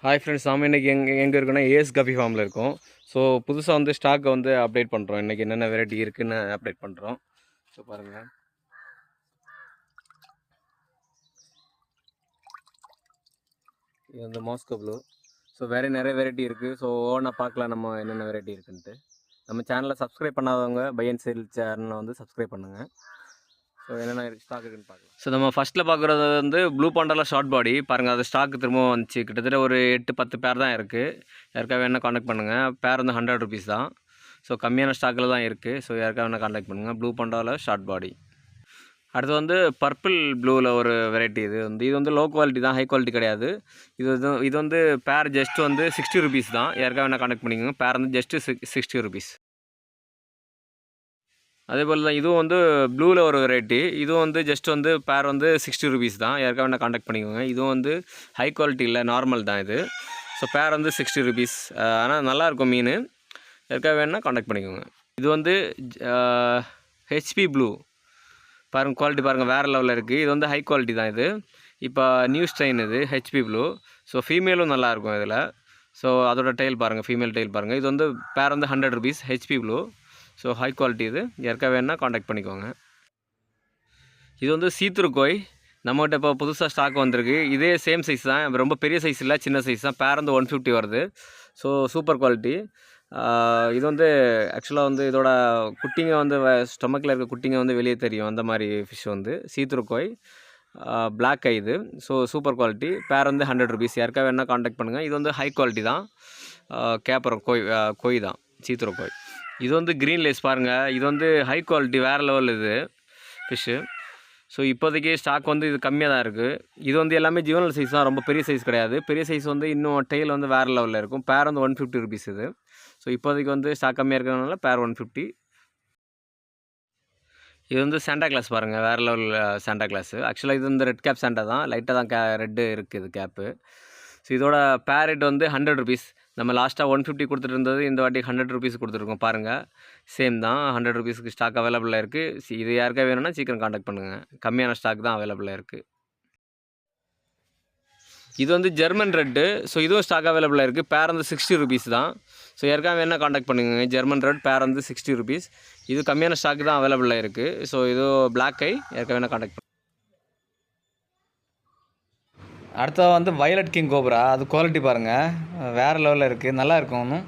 Hi friends, நாம இன்றைக்கி எங்கே இருக்கோன்னா ஏஎஸ் காஃபி ஃபார்மில் இருக்கோம். ஸோ புதுசாக வந்து ஸ்டாக்கை வந்து அப்டேட் பண்ணுறோம். இன்றைக்கி என்னென்ன வெரைட்டி இருக்குதுன்னு அப்டேட் பண்ணுறோம். ஸோ பாருங்கள், இது வந்து மாஸ்கோ ப்ளூ. ஸோ வேறு நிறைய வெரைட்டி இருக்குது. ஸோ ஓனாக பார்க்கலாம் நம்ம என்னென்ன வெரைட்டி இருக்குன்ட்டு. நம்ம சேனலை சப்ஸ்கிரைப் பண்ணாதவங்க பை அண்ட் சேல் சேனலை வந்து சப்ஸ்கிரைப் பண்ணுங்கள். ஸோ என்னென்ன ஸ்டாக் இருக்குன்னு பார்க்கலாம். ஸோ நம்ம ஃபஸ்ட்டில் பார்க்குறது வந்து ப்ளூ பாண்டாவில் ஷார்ட் பாடி பாருங்கள். அது ஸ்டாக் திரும்ப வந்துச்சு. கிட்டத்தட்ட ஒரு 8-10 பேர் தான் இருக்குது. யாருக்காக வேணால் காண்டாக்ட் பண்ணுங்கள். பேர் வந்து 100 ருபீஸ் தான். ஸோ கம்மியான ஸ்டாக்கில் தான் இருக்குது. ஸோ யாருக்காக வேணால் காண்டாக்ட் பண்ணுங்கள். ப்ளூ பாண்டாவில் ஷார்ட் பாடி. அடுத்து வந்து பர்பிள் ப்ளூவில் ஒரு வெரைட்டி. இது வந்து லோ குவாலிட்டி தான், ஹை குவாலிட்டி கிடையாது. இது வந்து பேர் ஜஸ்ட் வந்து 60 ருபீஸ் தான். யாருக்காக வேணால் காண்டாக்ட் பண்ணிக்கோங்க. பேர் வந்து ஜஸ்ட்டு 60 ருபீஸ். அதே போல் தான் இதுவும் வந்து ப்ளூவில் ஒரு வெரைட்டி. இதுவும் வந்து ஜஸ்ட் வந்து பேர் வந்து 60 ருபீஸ் தான். யாருக்காக வேணால் காண்டாக்ட் பண்ணிக்கோங்க. இதுவும் வந்து ஹை குவாலிட்டி இல்லை, நார்மல் தான் இது. ஸோ பேர் வந்து 60 ருபீஸ். ஆனால் நல்லாயிருக்கும் மீன். யாருக்காக வேணால் காண்டாக்ட் பண்ணிக்கோங்க. இது வந்து ஹெச்பி ப்ளூ பாருங்கள். குவாலிட்டி பாருங்கள், வேறு லெவலில் இருக்குது. இது வந்து ஹை குவாலிட்டி தான். இது இப்போ நியூ ஸ்ட்ரெயின் இது ஹெச்பி ப்ளூ. ஸோ ஃபீமேலும் நல்லாயிருக்கும் இதில். ஸோ அதோட டெயில் பாருங்கள், ஃபீமேல் டெயில் பாருங்கள். இது வந்து பேர் வந்து 100 rupees, HP blue. So high quality. இது யாருக்காக வேணால் காண்டாக்ட் பண்ணிக்கோங்க. இது வந்து சீத்துரு கோய். நம்மகிட்ட இப்போ புதுசாக ஸ்டாக் வந்திருக்கு. இதே சேம் சைஸ் தான், ரொம்ப பெரிய சைஸ் இல்லை, சின்ன சைஸ் தான். பேர் வந்து 150 வருது. So super quality. இது வந்து ஆக்சுவலாக வந்து இதோட குட்டிங்க வந்து ஸ்டொமக்கில் இருக்க குட்டிங்க வந்து வெளியே தெரியும். அந்த மாதிரி ஃபிஷ் வந்து சீத்துரு கோய், பிளாக் ஐ இது. So super quality. பேர் வந்து 100 ருபீஸ். யாருக்காக வேணால் காண்டாக்ட் பண்ணுங்கள். இது வந்து ஹை குவாலிட்டி தான். கேப்பரம் கோய் தான், சீத்துரு கோய். இது வந்து க்ரீன் லேஸ் பாருங்கள். இது வந்து ஹை குவாலிட்டி, வேறு லெவல் இது ஃபிஷ்ஷு. ஸோ இப்போதைக்கு ஸ்டாக் வந்து இது கம்மியாக தான் இருக்குது. இது வந்து எல்லாமே ஜீவனல் சைஸ் தான், ரொம்ப பெரிய சைஸ் கிடையாது. பெரிய சைஸ் வந்து இன்னும் டெயில் வந்து வேறு லெவலில் இருக்கும். பேர் வந்து 150 ருபீஸ் இது. ஸோ இப்போதைக்கு வந்து ஸ்டாக் கம்மியாக இருக்கிறதுனால பேர் 150. இது வந்து சாண்டா கிளாஸ் பாருங்கள், வேறு லெவலில் சாண்டா கிளாஸு. ஆக்சுவலாக இது வந்து ரெட் கேப் சாண்டா தான், லைட்டாக தான் ரெட்டு இருக்குது கேப்பு. ஸோ இதோட பேர் ரேட் வந்து 100 ருபீஸ். நம்ம லாஸ்ட்டாக 150 கொடுத்துட்டு இருந்தது, இந்த வாட்டி 100 ருபீஸ் கொடுத்துருக்கோம் பாருங்கள். சேம் தான், 100 ருபீஸ்க்கு ஸ்டாக் அவைலபிளாக இருக்குது. இது யாருக்கா வேணும்னா சீக்கிரம் காண்டாக்ட் பண்ணுங்கள். கம்மியான ஸ்டாக் தான் அவைலபிளாக இருக்குது. இது வந்து ஜெர்மன் ரெட்டு. ஸோ இதுவும் ஸ்டாக் அவைலபிளாக இருக்குது. பேர் வந்து 60 ருபீஸ் தான். ஸோ யாருக்காக வேணால் காண்டாக்ட் பண்ணுங்க. ஜெர்மன் ரெட் பேர் வந்து 60 ருபீஸ். இது கம்மியான ஸ்டாக் தான் அவைலபிளாக இருக்குது. ஸோ இது பிளாக் ஐ, யாருக்காக வேணால் காண்டாக்ட் பண்ணுங்க. அடுத்தது வந்து வயலட் கிங் கோப்ரா. அது குவாலிட்டி பாருங்கள், வேறு லெவலில் இருக்குது, நல்லா இருக்கும். ஒன்றும்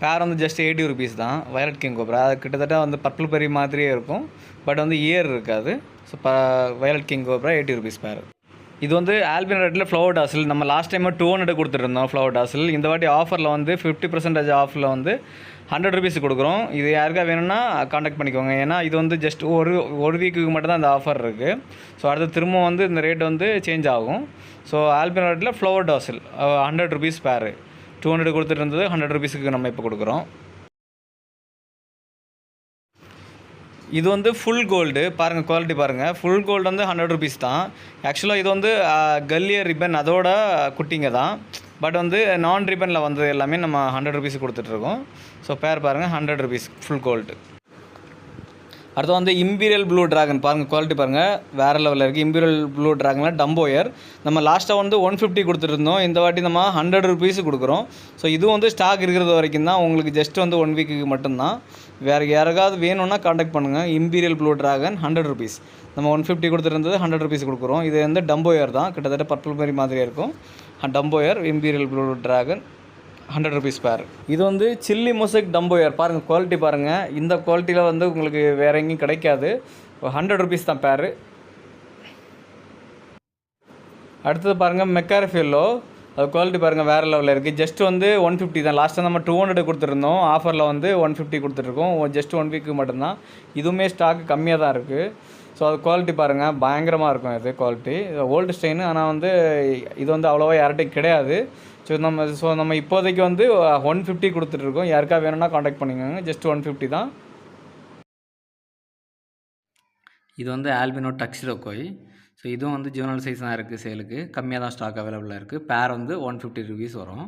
பேர் வந்து ஜஸ்ட் 80 ருபீஸ் தான். வயலட் கிங் கோப்ரா அது கிட்டத்தட்ட வந்து பர்பிள் பெரி மாதிரியே இருக்கும், பட் வந்து இயர் இருக்காது. So violet king cobra 80 rupees பேர். இது வந்து ஆல்பின் ரெட்டில் ஃப்ளவர் டாசில். நம்ம லாஸ்ட் டைம் 200 கொடுத்துருந்தோம் ஃப்ளவர் டாசில். இந்த வாட்டி ஆஃபரில் வந்து 50% ஆஃபரில் வந்து 100 ருபீஸ் கொடுக்குறோம். இது யாருக்கா வேணும்னா காண்டாக்ட் பண்ணிக்கோங்க. ஏன்னா இது வந்து ஜஸ்ட் ஒரு வீக்குக்கு மட்டும் தான் இந்த ஆஃபர் இருக்குது. ஸோ அடுத்து திரும்ப வந்து இந்த ரேட் வந்து சேஞ்ச் ஆகும். ஸோ ஆல்பின் ரெட்டில் ஃப்ளவர் டாசில் 100 ருபீஸ் பேர். 200 கொடுத்துட்டு இருந்தது 100 ருபீஸுக்கு நம்ம இப்போ கொடுக்குறோம். இது வந்து ஃபுல் கோல்டு பாருங்கள், குவாலிட்டி பாருங்கள். ஃபுல் கோல்டு வந்து 100 ருபீஸ் தான். ஆக்சுவலாக இது வந்து கல்லியர் ரிப்பன் அதோட குட்டிங்க தான். பட் வந்து நான் ரிப்பனில் வந்தது எல்லாமே நம்ம 100 ருபீஸ் கொடுத்துட்ருக்கோம். ஸோ பேர் பாருங்கள், 100 ருபீஸ் ஃபுல் கோல்டு. அடுத்து வந்து இம்பீரியல் ப்ளூ ட்ராகன் பாருங்கள், குவாலிட்டி பாருங்கள், வேறு லெவலில் இருக்குது. இம்பீரியல் ப்ளூ ட்ராகனில் டம்போயர் நம்ம லாஸ்ட்டாக வந்து 150 கொடுத்துருந்தோம். இந்த வாட்டி நம்ம 100 ருபீஸ் கொடுக்குறோம். ஸோ இதுவும் வந்து ஸ்டாக் இருக்கிறது வரைக்கும் தான், உங்களுக்கு ஜஸ்ட் வந்து 1 வீக்குக்கு மட்டும்தான். வேறு யாருக்காவது வேணும்னா காண்டாக்ட் பண்ணுங்கள். Imperial blue dragon 100 rupees. நம்ம 150 கொடுத்துருந்தது 100 ருபீஸ் கொடுக்குறோம். இது வந்து டம்போயர் தான், கிட்டத்தட்ட பர்பிள் மாதிரி மாதிரியே இருக்கும். டம்போயர் இம்பீரியல் ப்ளூ ட்ராகன் 100 ருபீஸ் பேர். இது வந்து சில்லி மொசைக் டம்போயர் பாருங்கள், குவாலிட்டி பாருங்கள். இந்த குவாலிட்டியில் வந்து உங்களுக்கு வேறு எங்கேயும் கிடைக்காது. 100 ருபீஸ் தான் பேர். அடுத்தது பாருங்கள் மெக்காரஃபெல்லோ. அது குவாலிட்டி பாருங்கள், வேறு லெவலில் இருக்குது. ஜஸ்ட் வந்து 150 தான். லாஸ்ட்டாக நம்ம 200 கொடுத்துருந்தோம், ஆஃபரில் வந்து 150 கொடுத்துட்ருக்கோம். ஜஸ்ட் 1 வீக்கு மட்டும்தான். இதுவுமே ஸ்டாக் கம்மியாக தான் இருக்குது. ஸோ அது குவாலிட்டி பாருங்கள், பயங்கரமாக இருக்கும். இது குவாலிட்டி ஓல்டு ஸ்டெயின். ஆனால் வந்து இது வந்து அவ்வளோவா யார்கிட்டையும் கிடையாது. ஸோ நம்ம இப்போதைக்கு வந்து 150 கொடுத்துட்ருக்கோம். யாருக்கா வேணும்னா காண்டாக்ட் பண்ணிக்கோங்க. ஜஸ்ட் 150 தான். இது வந்து ஆல்பினோ டக்ஸிடோ கோய். ஸோ இதுவும் வந்து ஜூனல் சைஸ் தான் இருக்குது சேலுக்கு. கம்மியாக தான் ஸ்டாக் அவைலபிளாக இருக்குது. பேர் வந்து 150 ருபீஸ் வரும்.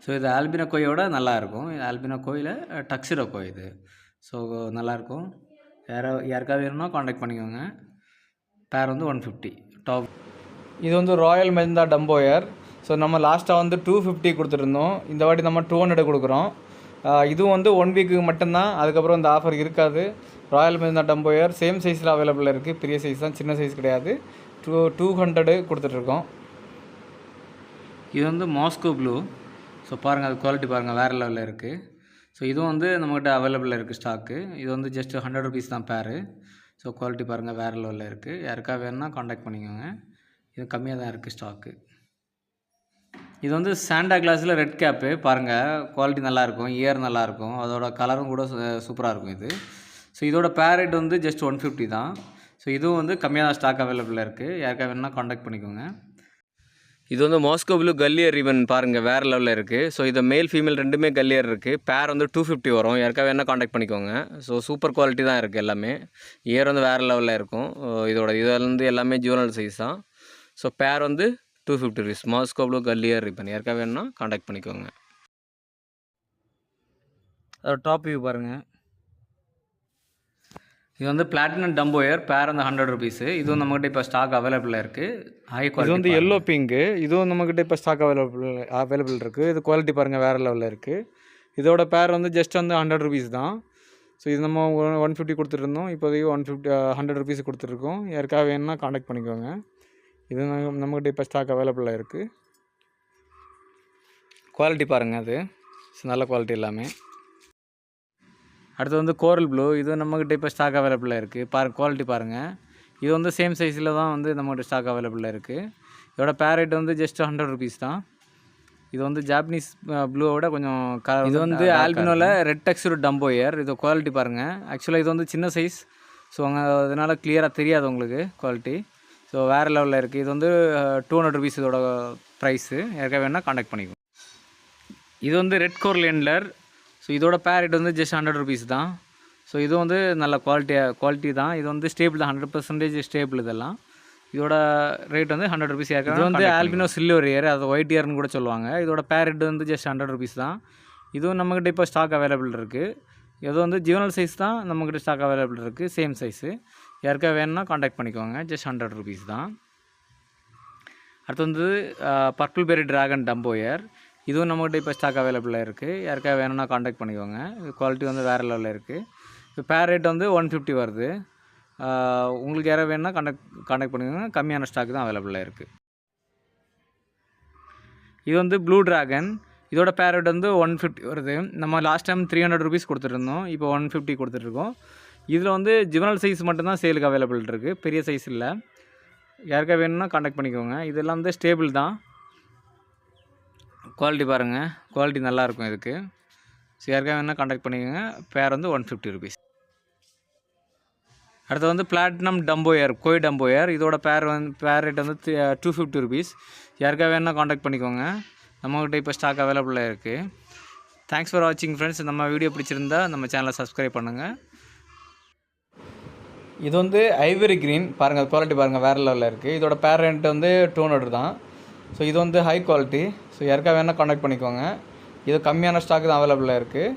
ஸோ இது ஆல்பினோ கோயோட நல்லாயிருக்கும். ஆல்பினோ கோயில் டக்ஸிடோ கோய் இது. ஸோ நல்லாயிருக்கும். யாருக்காவது வேணும்னா காண்டாக்ட் பண்ணிக்கோங்க. பேர் வந்து 150 டாப். இது வந்து ராயல் மெஜந்தா டம்போயர். ஸோ நம்ம லாஸ்ட்டாக வந்து 250 கொடுத்துருந்தோம், இந்த வாட்டி நம்ம 200 கொடுக்குறோம். இதுவும் வந்து 1 வீக்குக்கு மட்டும்தான், அதுக்கப்புறம் இந்த ஆஃபர் இருக்காது. ராயல் மெஜந்தா டம்போயர் சேம் சைஸில் அவைலபிளாக இருக்குது, பெரிய சைஸ் தான், சின்ன சைஸ் கிடையாது. 200 கொடுத்துட்ருக்கோம். இது வந்து மாஸ்கோ ப்ளூ. ஸோ பாருங்கள், அது குவாலிட்டி பாருங்கள், வேறு லெவலில் இருக்குது. ஸோ இதுவும் வந்து நம்மகிட்ட அவைலபிளாக இருக்குது ஸ்டாக்கு. இது வந்து ஜஸ்ட் 100 ருபீஸ் தான் பேரு. ஸோ குவாலிட்டி பாருங்கள், வேறு லெவலில் இருக்குது. யாருக்கா வேணும்னா காண்டாக்ட் பண்ணிக்கோங்க. இது கம்மியாக தான் இருக்குது ஸ்டாக்கு. இது வந்து சாண்டா கிளாஸில் ரெட் கேப்பு பாருங்கள், குவாலிட்டி நல்லாயிருக்கும், இயர் நல்லாயிருக்கும், அதோட கலரும் கூட சூப்பராக இருக்கும் இது. ஸோ இதோட பேர் ரேட் வந்து ஜஸ்ட் 150 தான். ஸோ இதுவும் வந்து கம்மியாக தான் ஸ்டாக் அவைலபிளாக இருக்குது. யாருக்கா வேணும்னா காண்டாக்ட் பண்ணிக்கோங்க. இது வந்து மாஸ்கோ ப்ளூ கல்லியர் ரிவன் பாருங்கள், வேறு லெவலில் இருக்குது. ஸோ இது மேல் ஃபீமேல் ரெண்டுமே கல்லியர் இருக்குது. பேர் வந்து 250 வரும். யாருக்கா வேணால் காண்டாக்ட் பண்ணிக்கோங்க. ஸோ சூப்பர் குவாலிட்டி தான் இருக்குது எல்லாமே. இயர் வந்து வேறு லெவலில் இருக்கும். இதில் வந்து எல்லாமே ஜூவனல் சைஸ் தான். ஸோ பேர் வந்து 250 ருபீஸ். மாஸ்கோ ப்ளூ கல்லியர் ரிப்பன். யாருக்கா வேணும்னா காண்டாக்ட் பண்ணிக்கோங்க. அதோட டாப் வியூ பாருங்கள். இது வந்து பிளாட்டினம் டம்போயர், பேர் வந்து 100 ருபீஸு. இதுவும் நம்மகிட்ட இப்போ ஸ்டாக் அவைலபிளாக இருக்குது. High quality. இது வந்து எல்லோ பிங்கு. இதுவும் நம்மக்கிட்ட இப்போ ஸ்டாக் அவைலபிள் இருக்குது. இது குவாலிட்டி பாருங்கள், வேறு லெவலில் இருக்குது. இதோட பேர் வந்து ஜஸ்ட் வந்து 100 ருபீஸ் தான். ஸோ இது நம்ம 150 கொடுத்துருந்தோம், இப்போதைக்கு 100 ருபீஸ் கொடுத்துருக்கோம். யாருக்காக வேணும்னா காண்டாக்ட் பண்ணிக்கோங்க. இது நம்மக்கிட்ட இப்போ ஸ்டாக் அவைலபிளாக இருக்குது. குவாலிட்டி பாருங்கள், அது நல்ல குவாலிட்டி எல்லாமே. அடுத்து வந்து கோரல் ப்ளூ. இது நம்மக்கிட்ட இப்போ ஸ்டாக் அவைலபிளாக இருக்குது. குவாலிட்டி பாருங்கள். இது வந்து சேம் சைஸில் தான் வந்து நம்மகிட்ட ஸ்டாக் அவைலபிளாக இருக்குது. இதோட பேர் ரேட் வந்து ஜஸ்ட் 100 ருபீஸ் தான். இது வந்து ஜாப்பனீஸ் ப்ளூவோட கொஞ்சம் கலர். இது வந்து ஆல்பினோவில் ரெட் டெக்ஸ்சர் டம்போயர். இது குவாலிட்டி பாருங்கள். ஆக்சுவலாக இது வந்து சின்ன சைஸ். ஸோ அதனால் கிளியராக தெரியாது உங்களுக்கு குவாலிட்டி. ஸோ வேறு லெவலில் இருக்குது. இது வந்து 200 ருபீஸ் இதோட ப்ரைஸு. யாருக்காக வேணால் காண்டாக்ட் பண்ணிக்கோங்க. இது வந்து ரெட் கோர்லேண்டர். ஸோ இதோட பேர் ரேட் வந்து ஜஸ்ட் 100 ருபீஸ் தான். ஸோ இது வந்து நல்ல குவாலிட்டி தான். இது வந்து ஸ்டேபிள் தான், 100% ஸ்டேபிள். இதெல்லாம் இதோட ரேட் வந்து 100 ருபீஸ். இது வந்து ஆல்பினோ சில்வர் இயர், அது ஒயிட் இயர்னு கூட சொல்லுவாங்க. இதோட பேர் ரேட் வந்து ஜஸ்ட் 100 ருபீஸ் தான். இதுவும் நம்மக்கிட்ட இப்போ ஸ்டாக் அவைலபிள் இருக்குது. இது வந்து ஜிவனல் சைஸ் தான் நம்மக்கிட்ட ஸ்டாக் அவைலபிள் இருக்குது, சேம் சைஸு. யாருக்காக வேணும்னா காண்டாக்ட் பண்ணிக்கோங்க. ஜஸ்ட் 100 ருபீஸ் தான். அடுத்து வந்து பர்பிள் பெரி ட்ராகன் டம்போயர். இதுவும் நம்மகிட்ட இப்போ ஸ்டாக் அவைலபிளாக இருக்குது. யாருக்காக வேணும்னா காண்டாக்ட் பண்ணிக்கோங்க. இது குவாலிட்டி வந்து வேறு லெவலில் இருக்குது. இப்போ பேர் ரேட் வந்து 150 வருது. உங்களுக்கு யாராவது வேணும்னா காண்டாக்ட் பண்ணிக்கோங்க. கம்மியான ஸ்டாக் தான் அவைலபிளாக இருக்குது. இது வந்து ப்ளூ ட்ராகன். இதோட பேர் ரேட் வந்து 150 வருது. நம்ம லாஸ்ட் டைம் 300 ருபீஸ் கொடுத்துருந்தோம், இப்போ 150 கொடுத்துட்ருக்கோம். இதில் வந்து ஜிவனல் சைஸ் மட்டும்தான் சேலுக்கு அவைலபிள் இருக்குது, பெரிய சைஸ் இல்லை. யாருக்காக வேணும்னா காண்டாக்ட் பண்ணிக்கோங்க. இதெல்லாம் வந்து ஸ்டேபிள் தான். குவாலிட்டி பாருங்கள், குவாலிட்டி நல்லாயிருக்கும் இதுக்கு. ஸோ யாருக்காக வேணால் காண்டாக்ட் பண்ணிக்கோங்க. பேர் வந்து 150 ருபீஸ். அடுத்து வந்து பிளாட்டினம் டம்போயர், கோய் டம்போயர். இதோட பேர் ரேட் வந்து 250 ருபீஸ். யாருக்காக வேணால் காண்டாக்ட் பண்ணிக்கோங்க. நம்மகிட்ட இப்போ ஸ்டாக் அவைலபிளாக இருக்குது. தேங்க்ஸ் ஃபார் வாட்சிங் ஃப்ரெண்ட்ஸ். நம்ம வீடியோ பிடிச்சிருந்தா நம்ம சேனலை சப்ஸ்கிரைப் பண்ணுங்கள். இது வந்து ஐவரி க்ரீன் பாருங்கள், குவாலிட்டி பாருங்கள், வேறு லெவலில் இருக்குது. இதோட பேர் ரேட் வந்து 200 தான். ஸோ இது வந்து ஹை குவாலிட்டி. ஸோ யாருக்காக வேணால் காண்டாக்ட் பண்ணிக்கோங்க. இது கம்மியான ஸ்டாக் தான் அவைலபிளாக இருக்குது.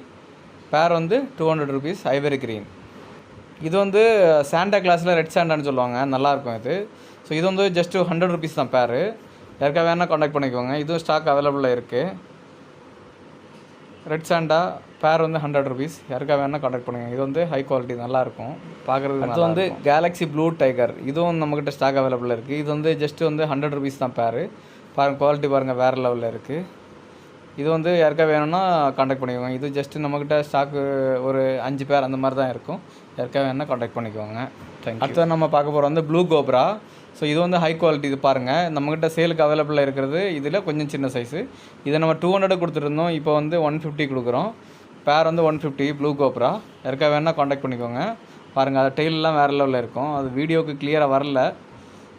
பேர் வந்து 200 ருபீஸ், ஐவரி க்ரீன். இது வந்து சாண்டா கிளாஸில் ரெட் சாண்டான்னு சொல்லுவாங்க, நல்லாயிருக்கும் இது. ஸோ இது வந்து ஜஸ்ட்டு 100 ருபீஸ் தான் பேர். யாருக்காக வேணால் காண்டாக்ட் பண்ணிக்கோங்க. இதுவும் ஸ்டாக் அவைலபிளாக இருக்குது. ரெட் சாண்டா பேர் வந்து 100 ருபீஸ். யாருக்காக வேணால் காண்டாக்ட் பண்ணுங்கள். இது வந்து ஹை குவாலிட்டி, நல்லாயிருக்கும் பார்க்குறது. அது வந்து கேலக்ஸி ப்ளூ டைகர். இதுவும் நம்மக்கிட்ட ஸ்டாக் அவைலபிளாக இருக்குது. இது வந்து ஜஸ்ட்டு வந்து 100 ருபீஸ் தான் பேர். பாருங்கள், குவாலிட்டி பாருங்கள், வேறு லெவலில் இருக்குது. இது வந்து யாருக்காக வேணும்னா காண்டாக்ட் பண்ணிக்கோங்க. இது ஜஸ்ட்டு நம்மக்கிட்ட ஸ்டாக்கு ஒரு 5 பேர் அந்த மாதிரி தான் இருக்கும். யாருக்காக வேணும்னா காண்டாக்ட் பண்ணிக்கோங்க. அடுத்தது நம்ம பார்க்க போகிறோம் வந்து ப்ளூ கோப்ரா. ஸோ இது வந்து ஹை குவாலிட்டி. இது பாருங்கள், நம்மக்கிட்ட சேலுக்கு அவைலபிளாக இருக்கிறது இதில் கொஞ்சம் சின்ன சைஸு. இதை நம்ம 200 கொடுத்துருந்தோம், இப்போ வந்து 150 கொடுக்குறோம். பேர் வந்து 150, ப்ளூ கோப்ரா. யாருக்காக வேணால் காண்டாக்ட் பண்ணிக்கோங்க. பாருங்கள், அது டெய்லெலாம் வேறு லெவலில் இருக்கும். அது வீடியோவுக்கு கிளியராக வரல.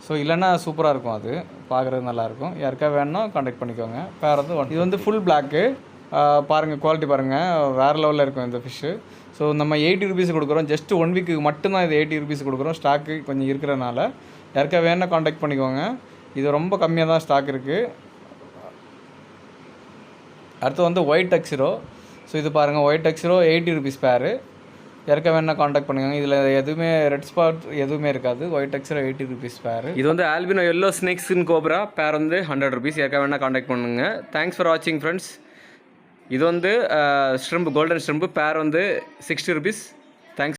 ஸோ இல்லைன்னா சூப்பராக இருக்கும், அது பார்க்குறது நல்லாயிருக்கும். யாருக்காக வேணும்னா காண்டாக்ட் பண்ணிக்கோங்க. பேர் வந்து இது வந்து ஃபுல் பிளாக்கு. பாருங்கள், குவாலிட்டி பாருங்கள், வேறு லெவலில் இருக்கும் இந்த ஃபிஷ்ஷு. ஸோ நம்ம 80 ருபீஸ் கொடுக்குறோம். ஜஸ்ட் 1 வீக்கு மட்டும்தான் இது 80 ருபீஸ் கொடுக்குறோம். ஸ்டாக்கு கொஞ்சம் இருக்கிறனால யாருக்காக வேணால் காண்டாக்ட் பண்ணிக்கோங்க. இது ரொம்ப கம்மியாக தான் ஸ்டாக் இருக்குது. அடுத்து வந்து ஒயிட் டெக்ஸிரோ. ஸோ இது பாருங்கள், ஒயிட் டெக்ஸிரோ 80 ருபீஸ் பேரு. இறக்க வேணால் காண்டாக்ட் பண்ணுங்க. இதில் எதுவுமே ரெட் ஸ்பாட் எதுவுமே இருக்காது. ஒயிட் டெக்ஸ்சர் 80 ருபீஸ் பேர். இது வந்து ஆல்பினோ எல்லோ ஸ்னேக்ஸ் இன் கோப்ரா பேர் வந்து 100 ருபீஸ். இறக்க வேணால் காண்டாக்ட் பண்ணுங்க. தேங்க்ஸ் ஃபார் வாட்சிங் ஃப்ரெண்ட்ஸ். இது வந்து ஷ்ரிம்ப் கோல்டன் ஷ்ரிம்ப் பேர் வந்து 60 ருபீஸ்.